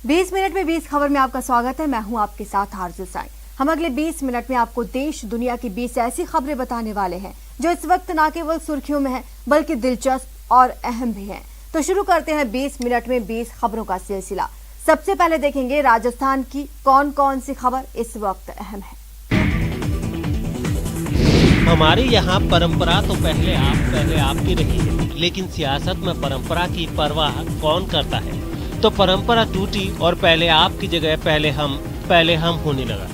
20 minute में 20 खबर में आपका स्वागत है। मैं हूं आपके साथ आरजू साई। हम अगले 20 मिनट में आपको देश दुनिया की 20 ऐसी खबरें बताने वाले हैं जो इस वक्त न केवल सुर्खियों में है बल्कि दिलचस्प और अहम भी हैं। तो शुरू करते हैं 20 मिनट में 20 खबरों का सिलसिला। सबसे पहले देखेंगे राजस्थान की कौन कौन सी खबर इस वक्त अहम है। हमारे यहाँ परंपरा तो पहले आपकी रही है, लेकिन सियासत में परंपरा की परवाह कौन करता है। तो परंपरा टूटी और पहले आप की जगह पहले हम होने लगा।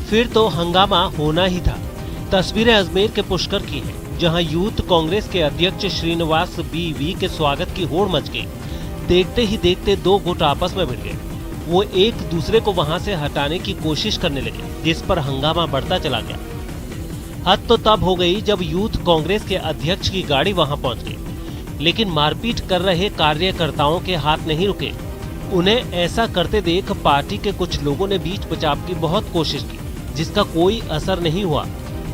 फिर तो हंगामा होना ही था। तस्वीरें अजमेर के पुष्कर की हैं, जहां यूथ कांग्रेस के अध्यक्ष श्रीनिवास बीवी के स्वागत की होड़ मच गई। देखते ही देखते दो गुट आपस में भिड़ गए। वो एक दूसरे को वहां से हटाने की कोशिश करने लगे, जिस पर हंगामा बढ़ता चला गया। हद तो तब हो गई जब यूथ कांग्रेस के अध्यक्ष की गाड़ी वहां पहुंच गई, लेकिन मारपीट कर रहे कार्यकर्ताओं के हाथ नहीं रुके। उन्हें ऐसा करते देख पार्टी के कुछ लोगों ने बीच बचाव की बहुत कोशिश की, जिसका कोई असर नहीं हुआ।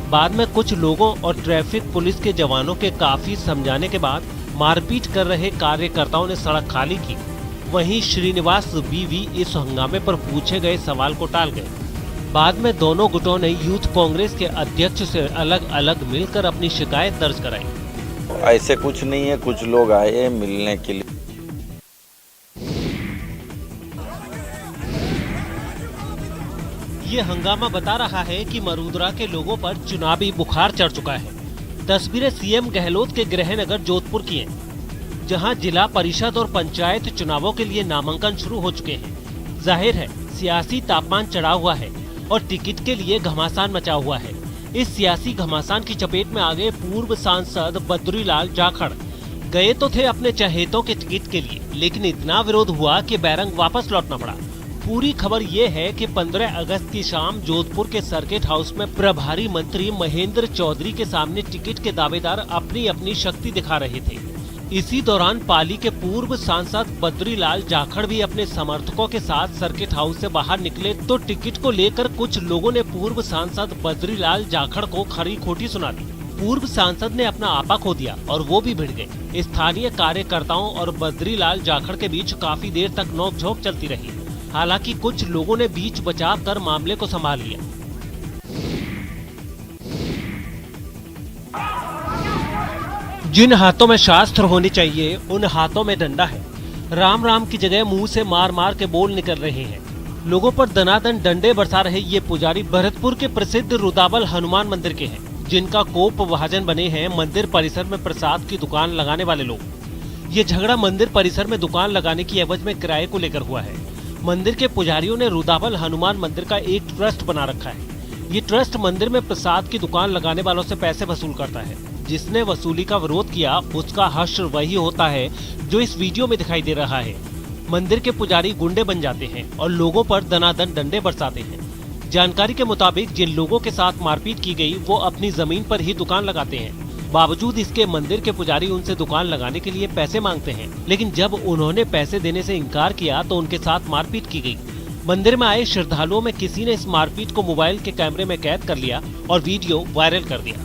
बाद में कुछ लोगों और ट्रैफिक पुलिस के जवानों के काफी समझाने के बाद मारपीट कर रहे कार्यकर्ताओं ने सड़क खाली की। वहीं श्रीनिवास बीवी इस हंगामे पर पूछे गए सवाल को टाल गए। बाद में दोनों गुटों ने यूथ कांग्रेस के अध्यक्ष से अलग अलग मिलकर अपनी शिकायत दर्ज कराई। ऐसे कुछ नहीं है, कुछ लोग आए मिलने के लिए। ये हंगामा बता रहा है कि मरूदरा के लोगों पर चुनावी बुखार चढ़ चुका है। तस्वीरें सीएम गहलोत के गृहनगर जोधपुर की हैं, जहां जिला परिषद और पंचायत चुनावों के लिए नामांकन शुरू हो चुके हैं। जाहिर है सियासी तापमान चढ़ा हुआ है और टिकट के लिए घमासान मचा हुआ है। इस सियासी घमासान की चपेट में आ गए पूर्व सांसद बद्रीलाल जाखड़। गए तो थे अपने चहेतों के टिकट के लिए, लेकिन इतना विरोध हुआ कि बैरंग वापस लौटना पड़ा। पूरी खबर ये है कि 15 अगस्त की शाम जोधपुर के सर्किट हाउस में प्रभारी मंत्री महेंद्र चौधरी के सामने टिकट के दावेदार अपनी अपनी शक्ति दिखा रहे थे। इसी दौरान पाली के पूर्व सांसद बद्रीलाल जाखड़ भी अपने समर्थकों के साथ सर्किट हाउस से बाहर निकले, तो टिकट को लेकर कुछ लोगों ने पूर्व सांसद बद्रीलाल जाखड़ को खरी खोटी सुना दी। पूर्व सांसद ने अपना आपा खो दिया और वो भी भिड़ गए। स्थानीय कार्यकर्ताओं और बद्रीलाल जाखड़ के बीच काफी देर तक नोकझोंक चलती रही। हालांकि कुछ लोगों ने बीच बचाव कर मामले को संभाल लिया। जिन हाथों में शास्त्र होने चाहिए, उन हाथों में डंडा है। राम राम की जगह मुंह से मार मार के बोल निकल रहे हैं। लोगों पर दनादन डंडे बरसा रहे ये पुजारी भरतपुर के प्रसिद्ध रुदावल हनुमान मंदिर के हैं, जिनका कोप भाजन बने हैं मंदिर परिसर में प्रसाद की दुकान लगाने वाले लोग। ये झगड़ा मंदिर परिसर में दुकान लगाने की एवज में किराए को लेकर हुआ है। मंदिर के पुजारियों ने रुदावल हनुमान मंदिर का एक ट्रस्ट बना रखा है। ये ट्रस्ट मंदिर में प्रसाद की दुकान लगाने वालों से पैसे वसूल करता है। जिसने वसूली का विरोध किया, उसका हश्र वही होता है जो इस वीडियो में दिखाई दे रहा है। मंदिर के पुजारी गुंडे बन जाते हैं और लोगों पर दनादन डंडे बरसाते हैं। जानकारी के मुताबिक जिन लोगों के साथ मारपीट की गई, वो अपनी जमीन पर ही दुकान लगाते हैं। बावजूद इसके मंदिर के पुजारी उनसे दुकान लगाने के लिए पैसे मांगते हैं, लेकिन जब उन्होंने पैसे देने से इनकार किया तो उनके साथ मारपीट की गई। मंदिर में आए श्रद्धालुओं में किसी ने इस मारपीट को मोबाइल के कैमरे में कैद कर लिया और वीडियो वायरल कर दिया।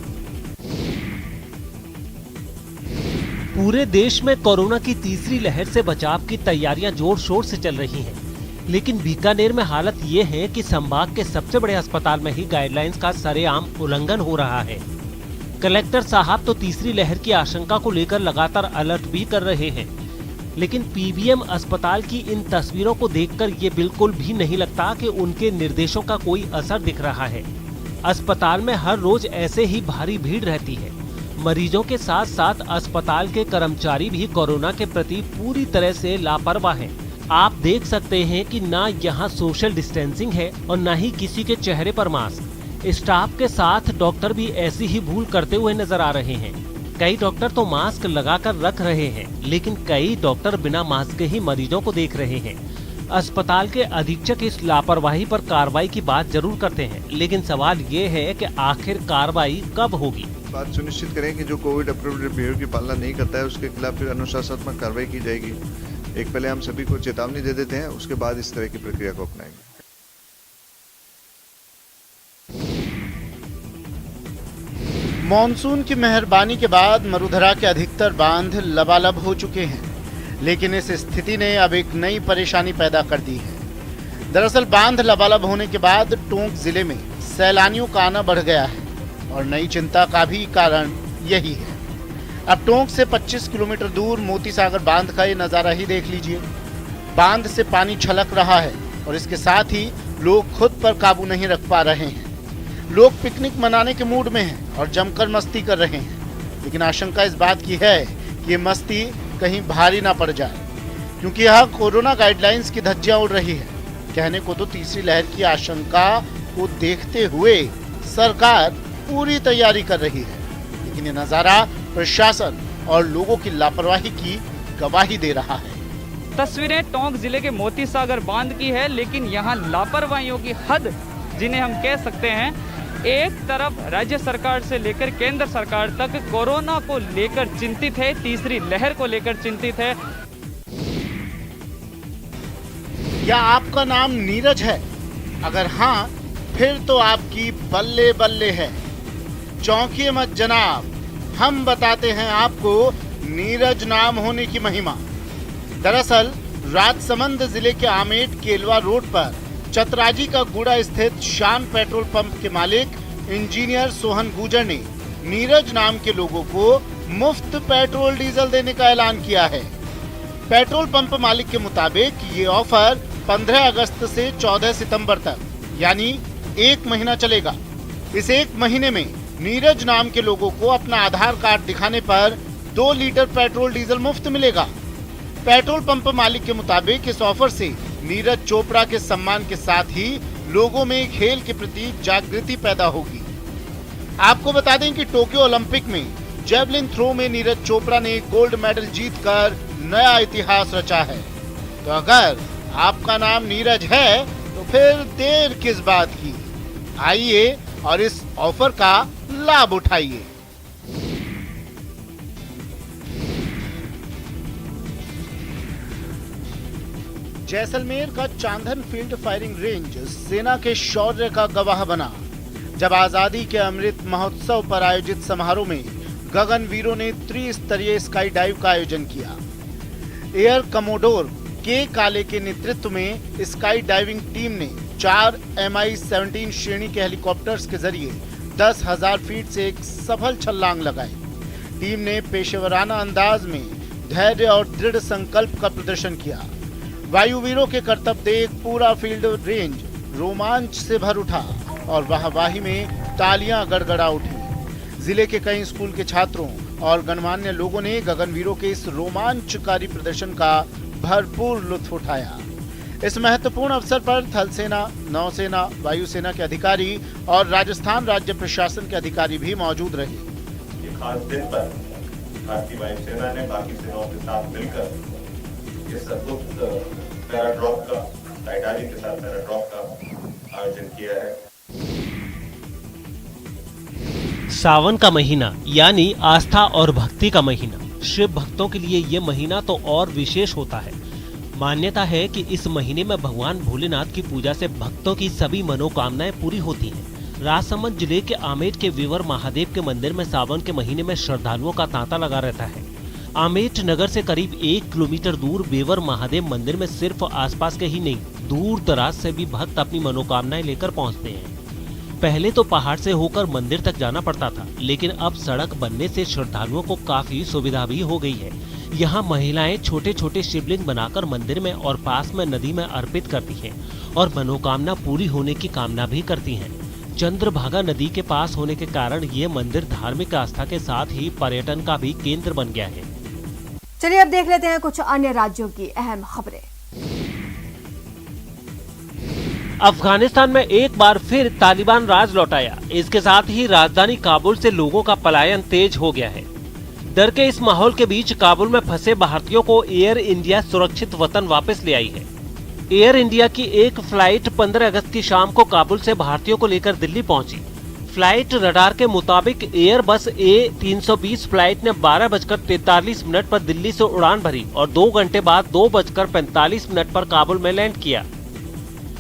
पूरे देश में कोरोना की तीसरी लहर से बचाव की तैयारियां जोर शोर से चल रही हैं, लेकिन बीकानेर में हालत ये है कि संभाग के सबसे बड़े अस्पताल में ही गाइडलाइंस का सरेआम उल्लंघन हो रहा है। कलेक्टर साहब तो तीसरी लहर की आशंका को लेकर लगातार अलर्ट भी कर रहे हैं, लेकिन पीबीएम अस्पताल की इन तस्वीरों को देखकर ये बिल्कुल भी नहीं लगता कि उनके निर्देशों का कोई असर दिख रहा है। अस्पताल में हर रोज ऐसे ही भारी भीड़ रहती है। मरीजों के साथ साथ अस्पताल के कर्मचारी भी कोरोना के प्रति पूरी तरह से लापरवाह हैं। आप देख सकते हैं कि ना यहाँ सोशल डिस्टेंसिंग है और न ही किसी के चेहरे पर मास्क। स्टाफ के साथ डॉक्टर भी ऐसी ही भूल करते हुए नजर आ रहे हैं। कई डॉक्टर तो मास्क लगाकर रख रहे हैं, लेकिन कई डॉक्टर बिना मास्क के ही मरीजों को देख रहे हैं। अस्पताल के अधीक्षक इस लापरवाही पर कार्रवाई की बात जरूर करते हैं, लेकिन सवाल ये है कि आखिर कार्रवाई कब होगी। बात सुनिश्चित करें कि जो कोविड अप्रूव्ड बिहेवियर की पालना नहीं करता है, उसके खिलाफ फिर अनुशासनात्मक कार्रवाई की जाएगी। एक पहले हम सभी को चेतावनी दे देते हैं, उसके बाद इस तरह की प्रक्रिया को अपनाएंगे। मॉनसून की मेहरबानी के बाद मरूधरा के अधिकतर बांध लबालब हो चुके हैं, लेकिन इस स्थिति ने अब एक नई परेशानी पैदा कर दी है। दरअसल बांध लबालब होने के बाद टोंक जिले में सैलानियों का आना बढ़ गया है और नई चिंता का भी कारण यही है। अब टोंक से 25 किलोमीटर दूर मोती सागर बांध का ये नजारा ही देख लीजिए। बांध से पानी छलक रहा है और इसके साथ ही लोग खुद पर काबू नहीं रख पा रहे हैं। लोग पिकनिक मनाने के मूड में हैं और जमकर मस्ती कर रहे हैं, लेकिन आशंका इस बात की है कि ये मस्ती कहीं भारी ना पड़ जाए, क्योंकि यहाँ कोरोना गाइडलाइंस की धज्जियां उड़ रही है। कहने को तो तीसरी लहर की आशंका को देखते हुए सरकार पूरी तैयारी कर रही है, लेकिन ये नजारा प्रशासन और लोगों की लापरवाही की गवाही दे रहा है। तस्वीरें टोंक जिले के मोती सागर बांध की है, लेकिन यहाँ लापरवाहियों की हद जिन्हें हम कह सकते हैं। एक तरफ राज्य सरकार से लेकर केंद्र सरकार तक कोरोना को लेकर चिंतित है, तीसरी लहर को लेकर चिंतित है। क्या आपका नाम नीरज है? अगर हाँ, फिर तो आपकी बल्ले बल्ले है। चौंकिए मत जनाब, हम बताते हैं आपको नीरज नाम होने की महिमा। दरअसल राजसमंद जिले के आमेट केलवा रोड पर चतराजी का गुड़ा स्थित शान पेट्रोल पंप के मालिक इंजीनियर सोहन गुजर ने नीरज नाम के लोगों को मुफ्त पेट्रोल डीजल देने का ऐलान किया है। पेट्रोल पंप मालिक के मुताबिक ये ऑफर 15 अगस्त से 14 सितंबर तक यानी 1 महीना चलेगा। इस 1 महीने में नीरज नाम के लोगों को अपना आधार कार्ड दिखाने पर 2 लीटर पेट्रोल डीजल मुफ्त मिलेगा। पेट्रोल पंप मालिक के मुताबिक इस ऑफर से नीरज चोपड़ा के सम्मान के साथ ही लोगों में खेल के प्रति जागृति पैदा होगी। आपको बता दें कि टोक्यो ओलंपिक में जेवलिन थ्रो में नीरज चोपड़ा ने गोल्ड मेडल जीतकर नया इतिहास रचा है। तो अगर आपका नाम नीरज है तो फिर देर किस बात की, आइए और इस ऑफर का लाभ उठाइए। जैसलमेर का चांदन फील्ड फायरिंग रेंज सेना के शौर्य का गवाह बना, जब आजादी के अमृत महोत्सव पर आयोजित समारोह में गगनवीरों ने त्रिस्तरीय स्काई डाइव का आयोजन किया। एयर कमोडोर के काले के नेतृत्व में स्काई डाइविंग टीम ने 4 Mi-17 श्रेणी के हेलीकॉप्टर्स के जरिए 10,000 फीट से एक सफल छलांग लगाई। टीम ने पेशेवराना अंदाज में धैर्य और दृढ़ संकल्प का प्रदर्शन किया। वायुवीरों के करतब देख पूरा फील्ड रेंज रोमांच से भर उठा और वाहवाही में तालियां गड़गड़ा उठी। जिले के कई स्कूल के छात्रों और गणमान्य लोगों ने गगनवीरों के इस रोमांचकारी प्रदर्शन का भरपूर लुत्फ उठाया। इस महत्वपूर्ण अवसर पर थल सेना, नौसेना, वायुसेना के अधिकारी और राजस्थान राज्य प्रशासन के अधिकारी भी मौजूद रहे। ये खास दिन पर भारतीय वायुसेना ने बाकी सेनाओं के साथ मिलकर इस अद्भुत पैराड्रॉप का, टाइटैनिक के साथ पैराड्रॉप का आयोजन किया है। सावन का महीना यानी आस्था और भक्ति का महीना। शिव भक्तों के लिए ये महीना तो और विशेष होता है। मान्यता है कि इस महीने में भगवान भोलेनाथ की पूजा से भक्तों की सभी मनोकामनाएं पूरी होती हैं। राजसमंद जिले के आमेट के विवर महादेव के मंदिर में सावन के महीने में श्रद्धालुओं का तांता लगा रहता है। आमेट नगर से करीब 1 किलोमीटर दूर बेवर महादेव मंदिर में सिर्फ आसपास के ही नहीं, दूर दराज से भी भक्त अपनी मनोकामनाएं लेकर पहुंचते हैं। पहले तो पहाड़ से होकर मंदिर तक जाना पड़ता था, लेकिन अब सड़क बनने से श्रद्धालुओं को काफी सुविधा भी हो गई है। यहाँ महिलाएं छोटे छोटे शिवलिंग बनाकर मंदिर में और पास में नदी में अर्पित करती हैं और मनोकामना पूरी होने की कामना भी करती हैं। चंद्रभागा नदी के पास होने के कारण ये मंदिर धार्मिक आस्था के साथ ही पर्यटन का भी केंद्र बन गया है। चलिए अब देख लेते हैं कुछ अन्य राज्यों की अहम खबरें। अफगानिस्तान में एक बार फिर तालिबान राज लौटाया। इसके साथ ही राजधानी काबुल से लोगों का पलायन तेज हो गया है। डर के इस माहौल के बीच काबुल में फंसे भारतीयों को एयर इंडिया सुरक्षित वतन वापस ले आई है। एयर इंडिया की एक फ्लाइट 15 अगस्त की शाम को काबुल से भारतीयों को लेकर दिल्ली पहुंची। फ्लाइट रडार के मुताबिक एयरबस A320 फ्लाइट ने 12:43 पर दिल्ली से उड़ान भरी और 2 घंटे बाद 2:45 पर काबुल में लैंड किया।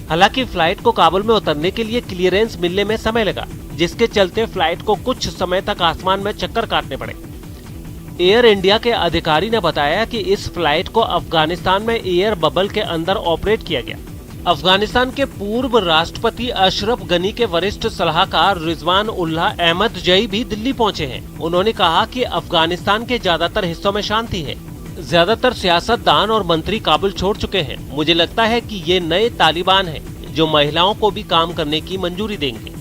हालांकि फ्लाइट को काबुल में उतरने के लिए क्लियरेंस मिलने में समय लगा, जिसके चलते फ्लाइट को कुछ समय तक आसमान में चक्कर काटने पड़े। एयर इंडिया के अधिकारी ने बताया कि इस फ्लाइट को अफगानिस्तान में एयर बबल के अंदर ऑपरेट किया गया। अफगानिस्तान के पूर्व राष्ट्रपति अशरफ गनी के वरिष्ठ सलाहकार रिजवान उल्लाह अहमद जई भी दिल्ली पहुंचे हैं। उन्होंने कहा कि अफगानिस्तान के ज्यादातर हिस्सों में शांति है। ज्यादातर सियासतदान और मंत्री काबुल छोड़ चुके हैं। मुझे लगता है कि ये नए तालिबान हैं जो महिलाओं को भी काम करने की मंजूरी देंगे।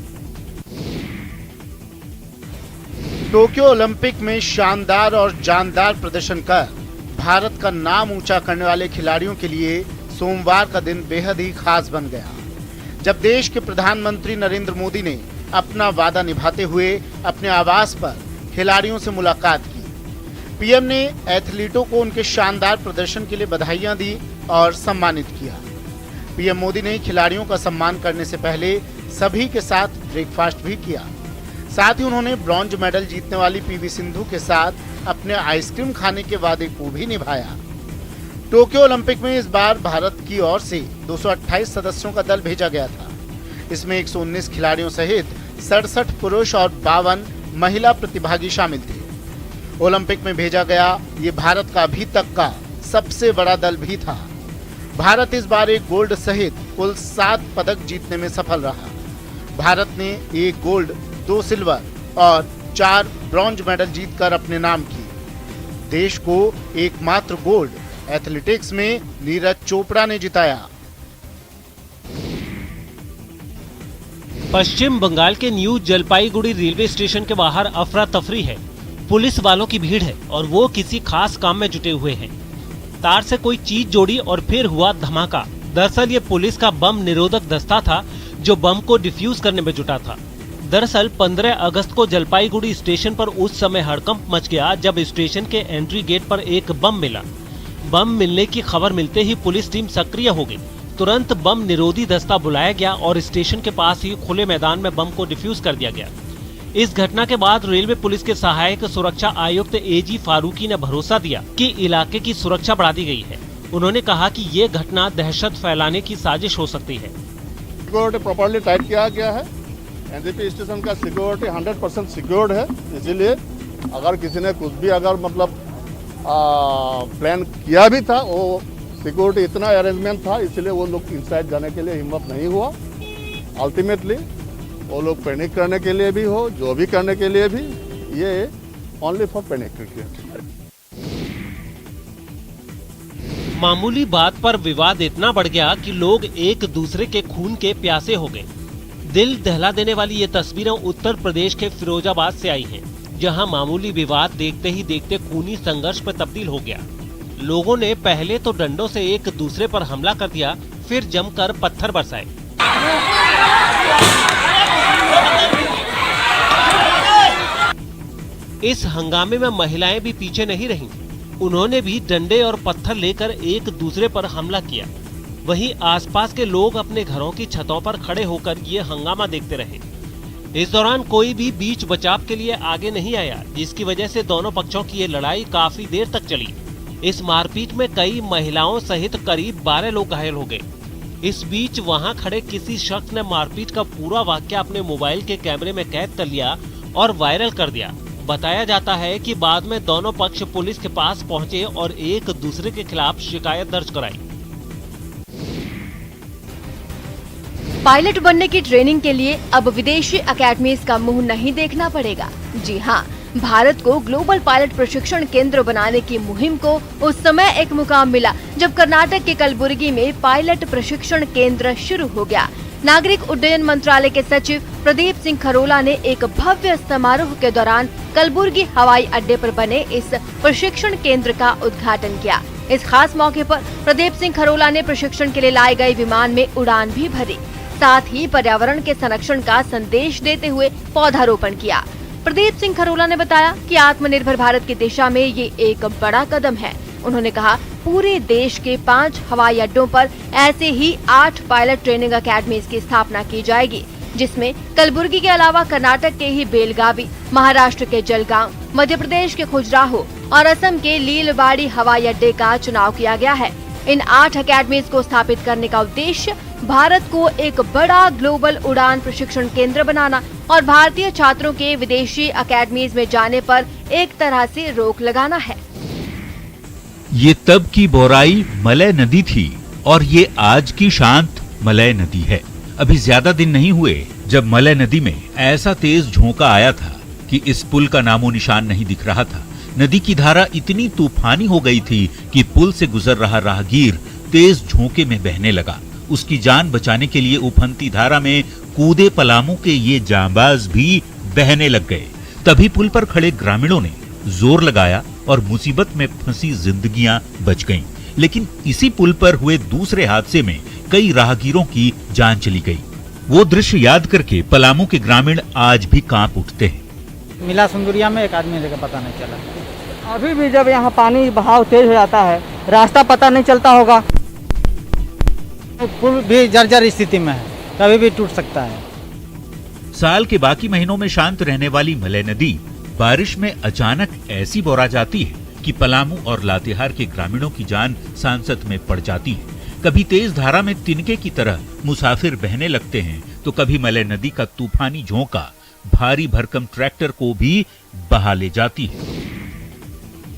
टोक्यो ओलंपिक में शानदार और जानदार प्रदर्शन कर भारत का नाम ऊंचा करने वाले खिलाड़ियों के लिए सोमवार का दिन बेहद ही खास बन गया, जब देश के प्रधानमंत्री नरेंद्र मोदी ने अपना वादा निभाते हुए अपने आवास पर खिलाड़ियों से मुलाकात की। पीएम ने एथलीटों को उनके शानदार प्रदर्शन के लिए बधाइयां दी और सम्मानित किया। पीएम मोदी ने खिलाड़ियों का सम्मान करने से पहले सभी के साथ ब्रेकफास्ट भी किया। साथ ही उन्होंने ब्रॉन्ज मेडल जीतने वाली पीवी सिंधु के साथ अपने आइसक्रीम खाने के वादे को भी निभाया। टोक्यो ओलंपिक में इस बार भारत की ओर से 228 सदस्यों का दल भेजा गया था। इसमें 119 खिलाड़ियों सहित 67 पुरुष और 52 महिला प्रतिभागी शामिल थे। ओलंपिक में भेजा गया ये भारत का अभी तक का सबसे बड़ा दल भी था। भारत इस बार एक गोल्ड सहित कुल 7 पदक जीतने में सफल रहा। भारत ने 1 गोल्ड, 2 सिल्वर और 4 ब्रॉन्ज मेडल जीतकर अपने नाम की। देश को एकमात्र गोल्ड एथलेटिक्स में नीरज चोपड़ा ने जिताया। पश्चिम बंगाल के न्यू जलपाईगुड़ी रेलवे स्टेशन के बाहर अफरा तफरी है। पुलिस वालों की भीड़ है और वो किसी खास काम में जुटे हुए हैं। तार से कोई चीज जोड़ी और फिर हुआ धमाका। दरअसल ये पुलिस का बम निरोधक दस्ता था जो बम को डिफ्यूज करने में जुटा था। दरअसल 15 अगस्त को जलपाईगुड़ी स्टेशन पर उस समय हड़कंप मच गया जब स्टेशन के एंट्री गेट पर एक बम मिला। बम मिलने की खबर मिलते ही पुलिस टीम सक्रिय हो गई। तुरंत बम निरोधी दस्ता बुलाया गया और स्टेशन के पास ही खुले मैदान में बम को डिफ्यूज कर दिया गया। इस घटना के बाद रेलवे पुलिस के सहायक सुरक्षा आयुक्त एजी फारूकी ने भरोसा दिया कि इलाके की सुरक्षा बढ़ा दी गई है। उन्होंने कहा कि ये घटना दहशत फैलाने की साजिश हो सकती है। सिक्योरिटी प्रॉपर्ली टाइट किया गया है। एनजेपी स्टेशन का सिक्योरिटी 100% सिक्योर्ड है। इसीलिए अगर किसी ने कुछ भी अगर मतलब प्लान किया भी था, वो सिक्योरिटी इतना अरेंजमेंट था, इसलिए वो लोग इनसाइड जाने के लिए हिम्मत नहीं हुआ। अल्टीमेटली वो लोग पैनिक करने के लिए भी हो, जो भी करने के लिए भी, ये ओनली फॉर पैनिक क्रिएट। मामूली बात पर विवाद इतना बढ़ गया कि लोग एक दूसरे के खून के प्यासे हो गए। दिल दहला देने वाली ये तस्वीरें उत्तर प्रदेश के फिरोजाबाद से आई हैं, जहां मामूली विवाद देखते ही देखते खूनी संघर्ष में तब्दील हो गया। लोगों ने पहले तो डंडों से एक दूसरे पर हमला कर दिया, फिर जमकर पत्थर बरसाए। इस हंगामे में महिलाएं भी पीछे नहीं रहीं। उन्होंने भी डंडे और पत्थर लेकर एक दूसरे पर हमला किया। वहीं आसपास के लोग अपने घरों की छतों पर खड़े होकर ये हंगामा देखते रहे। इस दौरान कोई भी बीच बचाव के लिए आगे नहीं आया, जिसकी वजह से दोनों पक्षों की ये लड़ाई काफी देर तक चली। इस मारपीट में कई महिलाओं सहित करीब 12 लोग घायल हो गए। इस बीच वहां खड़े किसी शख्स ने मारपीट का पूरा वाकया अपने मोबाइल के कैमरे में कैद कर लिया और वायरल कर दिया। बताया जाता है कि बाद में दोनों पक्ष पुलिस के पास पहुंचे और एक दूसरे के खिलाफ शिकायत दर्ज कराई। पायलट बनने की ट्रेनिंग के लिए अब विदेशी अकेडमीज का मुंह नहीं देखना पड़ेगा। जी हाँ, भारत को ग्लोबल पायलट प्रशिक्षण केंद्र बनाने की मुहिम को उस समय एक मुकाम मिला जब कर्नाटक के कलबुर्गी में पायलट प्रशिक्षण केंद्र शुरू हो गया। नागरिक उड्डयन मंत्रालय के सचिव प्रदीप सिंह खरोला ने एक भव्य समारोह के दौरान कलबुर्गी हवाई अड्डे पर बने इस प्रशिक्षण केंद्र का उद्घाटन किया। इस खास मौके पर प्रदीप सिंह खरोला ने प्रशिक्षण के लिए लाए गए विमान में उड़ान भी भरी, साथ ही पर्यावरण के संरक्षण का संदेश देते हुए पौधारोपण किया। प्रदीप सिंह खरोला ने बताया कि आत्मनिर्भर भारत की दिशा में ये एक बड़ा कदम है। उन्होंने कहा, पूरे देश के 5 हवाई अड्डों पर ऐसे ही 8 पायलट ट्रेनिंग अकेडमीज की स्थापना की जाएगी, जिसमें कलबुर्गी के अलावा कर्नाटक के ही बेलगावी, महाराष्ट्र के जलगांव, मध्य प्रदेश के खुजराहो और असम के लीलवाड़ी हवाई अड्डे का चुनाव किया गया है। इन 8 अकेडमीज को स्थापित करने का उद्देश्य भारत को एक बड़ा ग्लोबल उड़ान प्रशिक्षण केंद्र बनाना और भारतीय छात्रों के विदेशी अकेडमीज में जाने पर एक तरह से रोक लगाना है। ये तब की बोराई मलय नदी थी और ये आज की शांत मलय नदी है। अभी ज्यादा दिन नहीं हुए जब मलय नदी में ऐसा तेज झोंका आया था कि इस पुल का नामो निशान नहीं दिख रहा था। नदी की धारा इतनी तूफानी हो गई थी कि पुल से गुजर रहा राहगीर तेज झोंके में बहने लगा। उसकी जान बचाने के लिए उफनती धारा में कूदे पलामू के ये जांबाज भी बहने लग गए। तभी पुल पर खड़े ग्रामीणों ने जोर लगाया और मुसीबत में फंसी जिंदगियां बच गईं। लेकिन इसी पुल पर हुए दूसरे हादसे में कई राहगीरों की जान चली गई। वो दृश्य याद करके पलामू के ग्रामीण आज भी कांप उठते हैं। मिला सुंदरिया में एक आदमी का पता नहीं चला। अभी भी जब यहाँ पानी बहाव तेज हो जाता है, रास्ता पता नहीं चलता होगा। पुल भी जर्जर स्थिति में है, कभी भी टूट सकता है। साल के बाकी महीनों में शांत रहने वाली मलय नदी बारिश में अचानक ऐसी बौरा जाती है कि पलामू और लातेहार के ग्रामीणों की जान सांसत में पड़ जाती है। कभी तेज धारा में तिनके की तरह मुसाफिर बहने लगते हैं, तो कभी मलय नदी का तूफानी झोंका भारी भरकम ट्रैक्टर को भी बहा ले जाती है।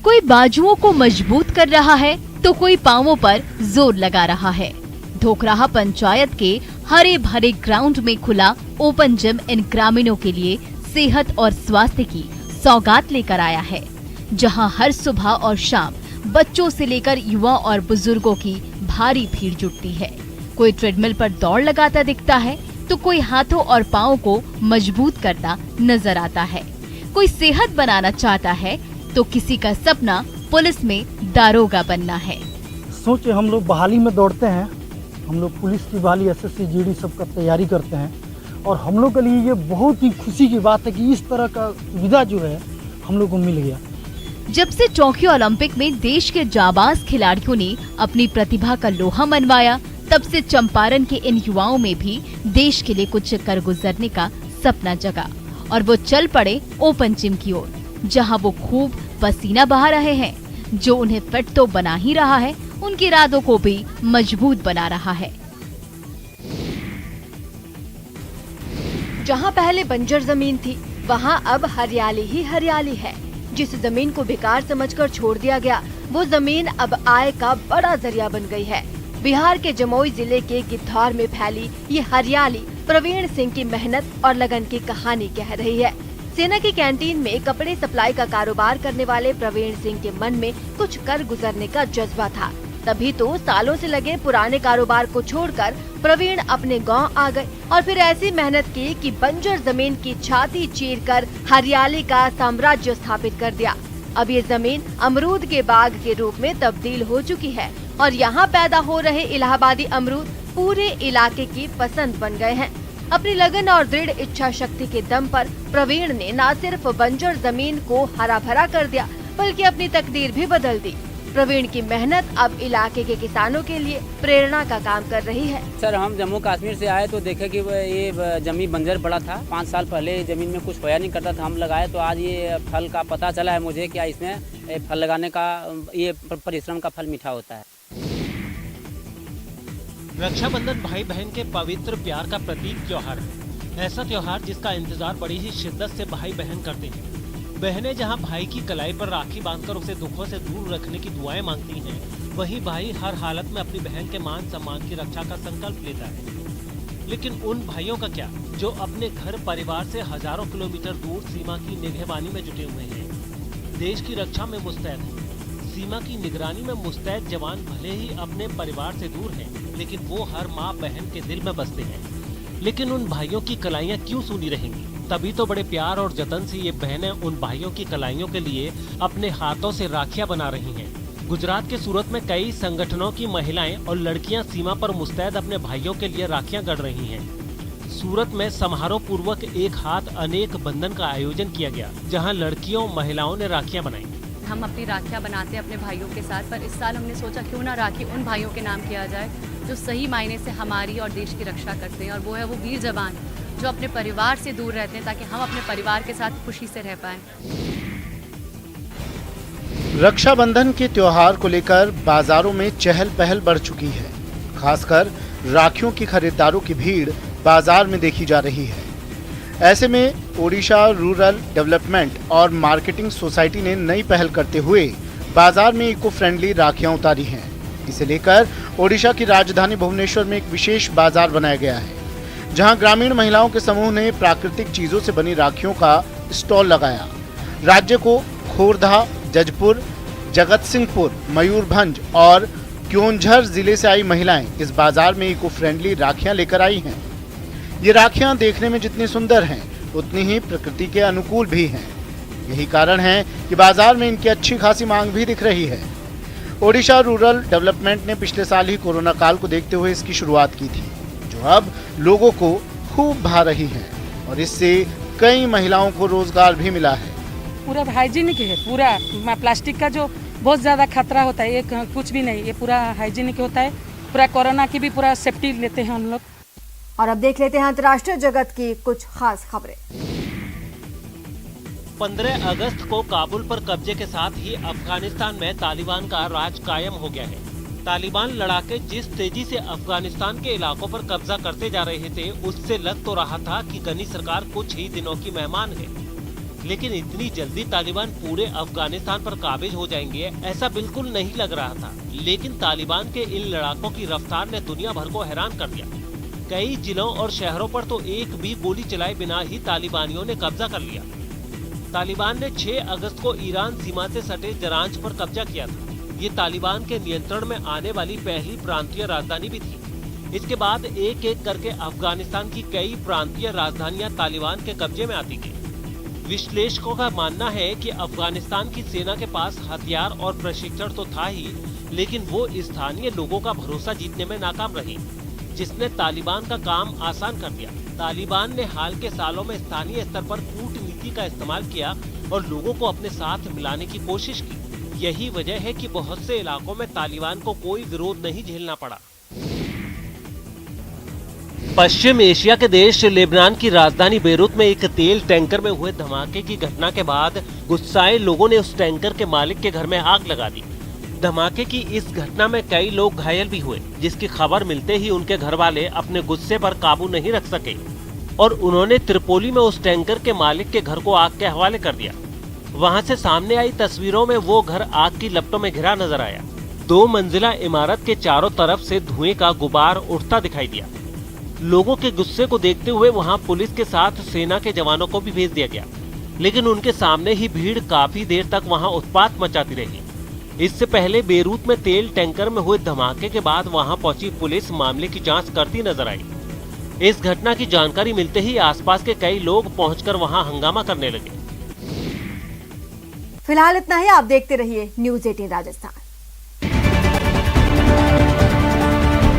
कोई बाजुओं को मजबूत कर रहा है तो कोई पांवों पर जोर लगा रहा है। धोखराहा पंचायत के हरे भरे ग्राउंड में खुला ओपन जिम इन ग्रामीणों के लिए सेहत और स्वास्थ्य की सौगात लेकर आया है, जहां हर सुबह और शाम बच्चों से लेकर युवा और बुजुर्गों की भारी भीड़ जुटती है। कोई ट्रेडमिल पर दौड़ लगाता दिखता है तो कोई हाथों और पाँव को मजबूत करता नजर आता है। कोई सेहत बनाना चाहता है तो किसी का सपना पुलिस में दारोगा बनना है। सोचे हम लोग बहाली में दौड़ते हैं, हम लोग पुलिस की बहाली एसएससी जीडी सबका तैयारी करते हैं और हम लोग के लिए ये बहुत ही खुशी की बात है कि इस तरह का सुविधा जो है हम लोग को मिल गया। जब से टोक्यो ओलंपिक में देश के जाबाज खिलाड़ियों ने अपनी प्रतिभा का लोहा मनवाया, तब से चंपारण के इन युवाओं में भी देश के लिए कुछ कर गुजरने का सपना जगा और वो चल पड़े ओपन जिम की ओर, जहां वो खूब पसीना बहा रहे हैं। जो उन्हें फिट तो बना ही रहा है, उनके इरादों को भी मजबूत बना रहा है। जहां पहले बंजर जमीन थी, वहां अब हरियाली ही हरियाली है। जिस जमीन को बेकार समझकर छोड़ दिया गया, वो जमीन अब आय का बड़ा जरिया बन गई है। बिहार के जमुई जिले के गिद्धौर में फैली ये हरियाली प्रवीण सिंह की मेहनत और लगन की कहानी कह रही है। सेना की कैंटीन में कपड़े सप्लाई का कारोबार करने वाले प्रवीण सिंह के मन में कुछ कर गुजरने का जज्बा था। तभी तो सालों से लगे पुराने कारोबार को छोड़कर प्रवीण अपने गांव आ गए और फिर ऐसी मेहनत की कि बंजर जमीन की छाती चीरकर हरियाली का साम्राज्य स्थापित कर दिया। अब ये जमीन अमरूद के बाग के रूप में तब्दील हो चुकी है और यहाँ पैदा हो रहे इलाहाबादी अमरूद पूरे इलाके की पसंद बन गए हैं। अपनी लगन और दृढ़ इच्छा शक्ति के दम पर प्रवीण ने न सिर्फ बंजर जमीन को हरा भरा कर दिया, बल्कि अपनी तकदीर भी बदल दी। प्रवीण की मेहनत अब इलाके के किसानों के लिए प्रेरणा का काम कर रही है। सर, हम जम्मू कश्मीर से आए तो देखे कि ये जमीन बंजर पड़ा था। 5 साल पहले जमीन में कुछ होया नहीं करता था, हम लगाए तो आज ये फल का पता चला है मुझे क्या इसमें फल लगाने का ये परिश्रम का फल मीठा होता है। रक्षाबंधन भाई बहन के पवित्र प्यार का प्रतीक त्योहार है। ऐसा त्योहार जिसका इंतजार बड़ी ही शिद्दत से भाई बहन करते हैं। बहनें जहां भाई की कलाई पर राखी बांधकर उसे दुखों से दूर रखने की दुआएं मांगती हैं, वहीं भाई हर हालत में अपनी बहन के मान सम्मान की रक्षा का संकल्प लेता है। लेकिन उन भाइयों का क्या जो अपने घर परिवार से हजारों किलोमीटर दूर सीमा की निगहबानी में जुटे हुए हैं, देश की रक्षा में मुस्तैद हैं। सीमा की निगरानी में मुस्तैद जवान भले ही अपने परिवार से दूर हैं, लेकिन वो हर माँ बहन के दिल में बसते हैं। लेकिन उन भाइयों की कलाइयाँ क्यों सूनी रहेंगी? तभी तो बड़े प्यार और जतन से ये बहनें उन भाइयों की कलाइयों के लिए अपने हाथों से राखियां बना रही हैं। गुजरात के सूरत में कई संगठनों की महिलाएं और लड़कियां सीमा पर मुस्तैद अपने भाइयों के लिए राखियां गढ़ रही हैं। सूरत में समारोह पूर्वक एक हाथ अनेक बंधन का आयोजन किया गया, जहां लड़कियों महिलाओं ने राखियां बनाई। हम अपनी राखियां बनाते हैं अपने भाइयों के साथ, पर इस साल हमने सोचा क्यों ना राखी उन भाइयों के नाम किया जाए जो सही मायने से हमारी और देश की रक्षा करते हैं, और वो है वो वीर जवान जो अपने परिवार से दूर रहते हैं, ताकि हम अपने परिवार के साथ खुशी से रह पाएं। रक्षाबंधन के त्योहार को लेकर बाजारों में चहल पहल बढ़ चुकी है। खासकर राखियों की खरीदारों की भीड़ बाजार में देखी जा रही है। ऐसे में ओडिशा रूरल डेवलपमेंट और मार्केटिंग सोसाइटी ने नई पहल करते हुए बाजार में इको फ्रेंडली राखियां उतारी हैं। इसे लेकर ओडिशा की राजधानी भुवनेश्वर में एक विशेष बाजार बनाया गया है, जहां ग्रामीण महिलाओं के समूह ने प्राकृतिक चीजों से बनी राखियों का स्टॉल लगाया। राज्य को खोरधा, जजपुर, जगतसिंहपुर, मयूरभंज और क्योंझर जिले से आई महिलाएं इस बाजार में इको फ्रेंडली राखियां लेकर आई हैं। ये राखियां देखने में जितनी सुंदर हैं, उतनी ही प्रकृति के अनुकूल भी हैं। यही कारण है कि बाजार में इनकी अच्छी खासी मांग भी दिख रही है। ओडिशा रूरल डेवलपमेंट ने पिछले साल ही कोरोना काल को देखते हुए इसकी शुरुआत की थी, जो अब लोगों को खूब भा रही है और इससे कई महिलाओं को रोजगार भी मिला है। पूरा हाइजीनिक है, पूरा प्लास्टिक का जो बहुत ज़्यादा खतरा होता है, ये कुछ भी नहीं, ये पूरा हाइजीनिक होता है। पूरा कोरोना की भी पूरा सेफ्टी लेते हैं हम लोग। और अब देख लेते हैं अंतर्राष्ट्रीय जगत की कुछ खास खबरें। 15 अगस्त को काबुल पर कब्जे के साथ ही अफगानिस्तान में तालिबान का राज कायम हो गया है। तालिबान लड़ाके जिस तेजी से अफगानिस्तान के इलाकों पर कब्जा करते जा रहे थे, उससे लग तो रहा था कि गनी सरकार कुछ ही दिनों की मेहमान है, लेकिन इतनी जल्दी तालिबान पूरे अफगानिस्तान पर काबिज हो जाएंगे ऐसा बिल्कुल नहीं लग रहा था। लेकिन तालिबान के इन लड़ाकों की रफ्तार ने दुनिया भर को हैरान कर दिया। कई जिलों और शहरों पर तो एक भी गोली चलाए बिना ही तालिबानियों ने कब्जा कर लिया। तालिबान ने 6 अगस्त को ईरान सीमा से सटे जरांज पर कब्जा किया था। ये तालिबान के नियंत्रण में आने वाली पहली प्रांतीय राजधानी भी थी। इसके बाद एक एक करके अफगानिस्तान की कई प्रांतीय राजधानियां तालिबान के कब्जे में आती गई। विश्लेषकों का मानना है कि अफगानिस्तान की सेना के पास हथियार और प्रशिक्षण तो था ही, लेकिन वो स्थानीय लोगों का भरोसा जीतने में नाकाम रही, जिसने तालिबान का काम आसान कर दिया। तालिबान ने हाल के सालों में स्थानीय स्तर पर कूटनीति का इस्तेमाल किया और लोगों को अपने साथ मिलाने की कोशिश की। यही वजह है कि बहुत से इलाकों में तालिबान को कोई विरोध नहीं झेलना पड़ा। पश्चिम एशिया के देश लेबनान की राजधानी बेरूत में एक तेल टैंकर में हुए धमाके की घटना के बाद गुस्साए लोगों ने उस टैंकर के मालिक के घर में आग लगा दी। धमाके की इस घटना में कई लोग घायल भी हुए, जिसकी खबर मिलते ही उनके घर वाले अपने गुस्से पर काबू नहीं रख सके और उन्होंने त्रिपोली में उस टैंकर के मालिक के घर को आग के हवाले कर दिया। वहां से सामने आई तस्वीरों में वो घर आग की लपटों में घिरा नजर आया। 2 मंजिला इमारत के चारों तरफ से धुएं का गुबार उठता दिखाई दिया। लोगों के गुस्से को देखते हुए वहां पुलिस के साथ सेना के जवानों को भी भेज दिया गया, लेकिन उनके सामने ही भीड़ काफी देर तक वहां उत्पात मचाती रही। इससे पहले बेरूत में तेल टैंकर में हुए धमाके के बाद वहां पहुंची पुलिस मामले की जांच करती नजर आई। इस घटना की जानकारी मिलते ही आसपास के कई लोग पहुंचकर वहां हंगामा करने लगे। फिलहाल इतना ही। आप देखते रहिए न्यूज़ 18 राजस्थान।